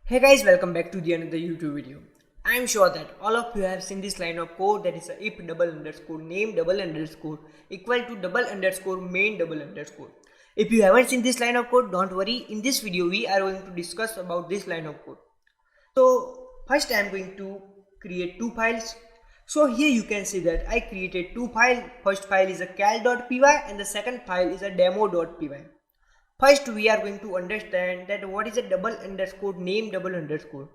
Hey guys, welcome back to the another YouTube video. I am sure that all of you have seen this line of code, that is a if double underscore name double underscore equal to double underscore main double underscore. If you haven't seen this line of code, don't worry. In this video, we are going to discuss about this line of code. So first I am going to create two files. So here you can see that I created two files. First file is a cal.py and the second file is a demo.py. First, we are going to understand that what is a double underscore name double underscore.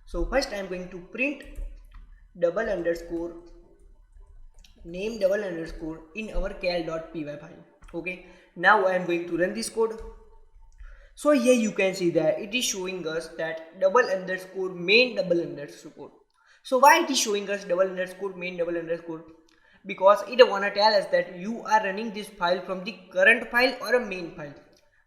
So first I am going to print double underscore name double underscore in our cal.py file. Okay. Now I am going to run this code. So here you can see that it is showing us that double underscore main double underscore. So why it is showing us double underscore main double underscore? Because it wanna tell us that you are running this file from the current file or a main file.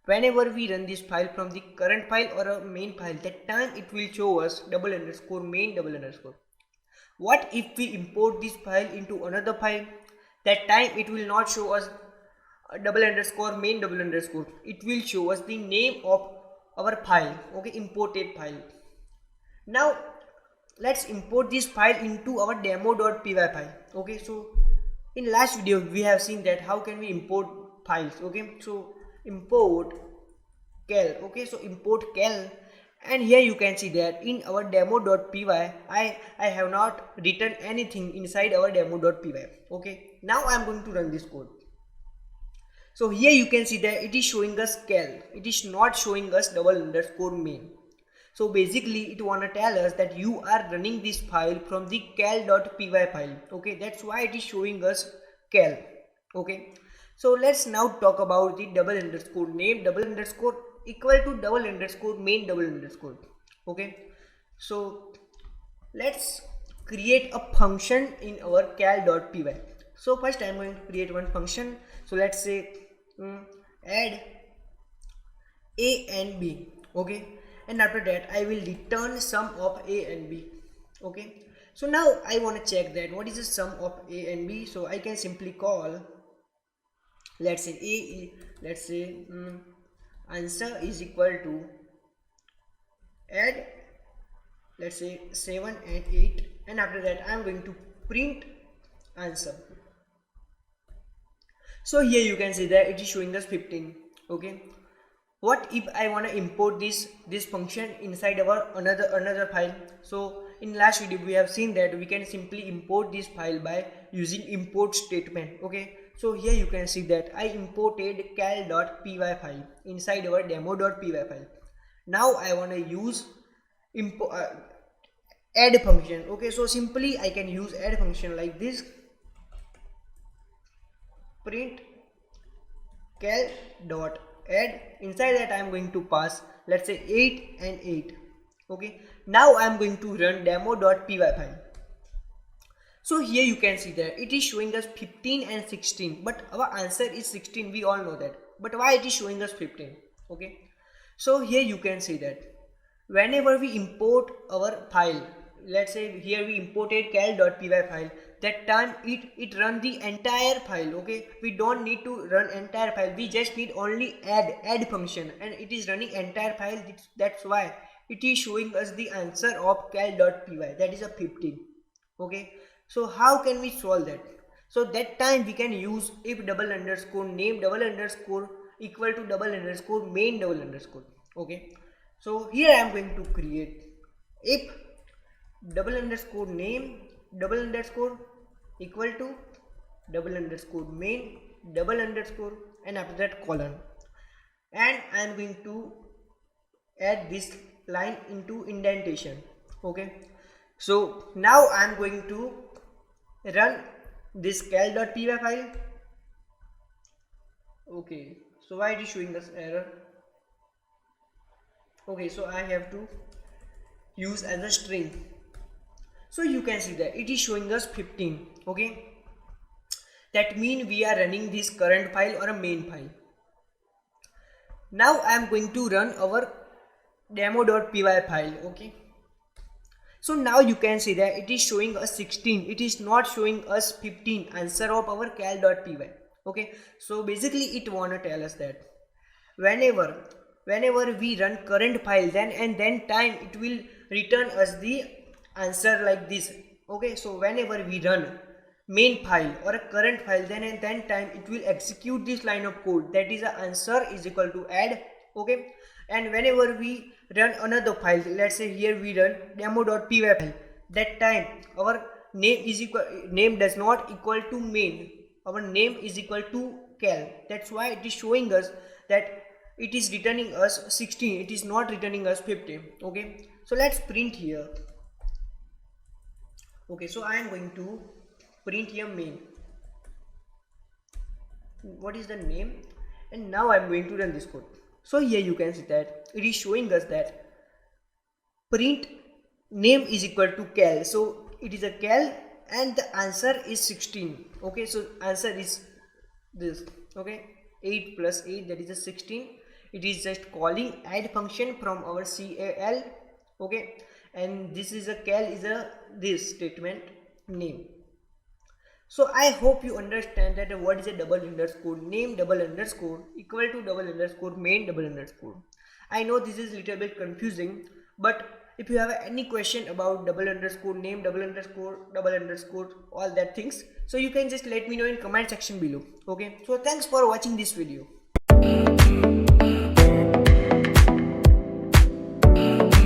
Whenever we run this file from the current file or a main file, that time it will show us double underscore main double underscore. What if we import this file into another file? That time it will not show us double underscore main double underscore. It will show us the name of our file. Okay, imported file. Now let's import this file into our demo.py file. Okay, so in last video we have seen that how can we import files. Okay, so import cal. Okay, so import cal, and here you can see that in our demo.py I have not written anything inside our demo.py. Okay, now I am going to run this code. So here you can see that it is showing us cal, it is not showing us double underscore main. So basically it wanna tell us that you are running this file from the cal.py file. Okay, that's why it is showing us cal. Okay, so let's now talk about the double underscore name double underscore equal to double underscore main double underscore. Okay, so let's create a function in our cal.py. So first I am going to create one function. So let's say add a and b. Okay, and after that I will return sum of a and b. Okay, so now I want to check that what is the sum of a and b. So I can simply call, let's say let's say answer is equal to add, let's say 7 and 8, and after that I am going to print answer. So here you can see that it is showing us 15. Okay, what if I want to import this function inside our another file? So in last video we have seen that we can simply import this file by using import statement. Okay, so here you can see that I imported cal.py file inside our demo.py file. Now I want to use add function. Okay, so simply I can use add function like this, print cal dot add. Inside that I am going to pass, let's say 8 and 8. Okay, now I am going to run demo.py file. So here you can see that it is showing us 15 and 16, but our answer is 16, we all know that, but why it is showing us 15? Okay, so here you can see that whenever we import our file, let's say here we imported cal.py file, that time it run the entire file. Okay, we don't need to run entire file, we just need only add function, and it is running entire file. That's why it is showing us the answer of cal.py, that is a 15. Okay, so how can we solve that? So that time we can use if double underscore name double underscore equal to double underscore main double underscore. Okay, so here I am going to create if double underscore name double underscore equal to double underscore main double underscore, and after that colon, and I am going to add this line into indentation. Okay, so now I am going to run this cal.py file. Okay, so why it is showing us error? Okay, so I have to use as a string. So you can see that it is showing us 15. Okay, that means we are running this current file or a main file. Now I am going to run our demo.py file. Okay, so now you can see that it is showing us 16, it is not showing us 15, answer of our cal.py. Okay, so basically it wanna tell us that whenever whenever we run current file, then time it will return us the answer like this. Okay, so whenever we run main file or a current file, then time it will execute this line of code, that is the answer is equal to add. Okay, and whenever we run another file, let's say here we run demo.py file, that time our name does not equal to main, our name is equal to cal. That's why it is showing us that it is returning us 16, it is not returning us 50. Okay, so let's print here. Okay, so I am going to print here main, what is the name, and now I am going to run this code. So here you can see that it is showing us that print name is equal to cal, so it is a cal and the answer is 16. Okay, so answer is this. Okay, 8 plus 8, that is a 16. It is just calling add function from our cal. Okay, and this is a cal is a this statement name. So I hope you understand that what is a double underscore name double underscore equal to double underscore main double underscore. I know this is little bit confusing, but if you have any question about double underscore name double underscore all that things, so you can just let me know in comment section below. Okay, so thanks for watching this video.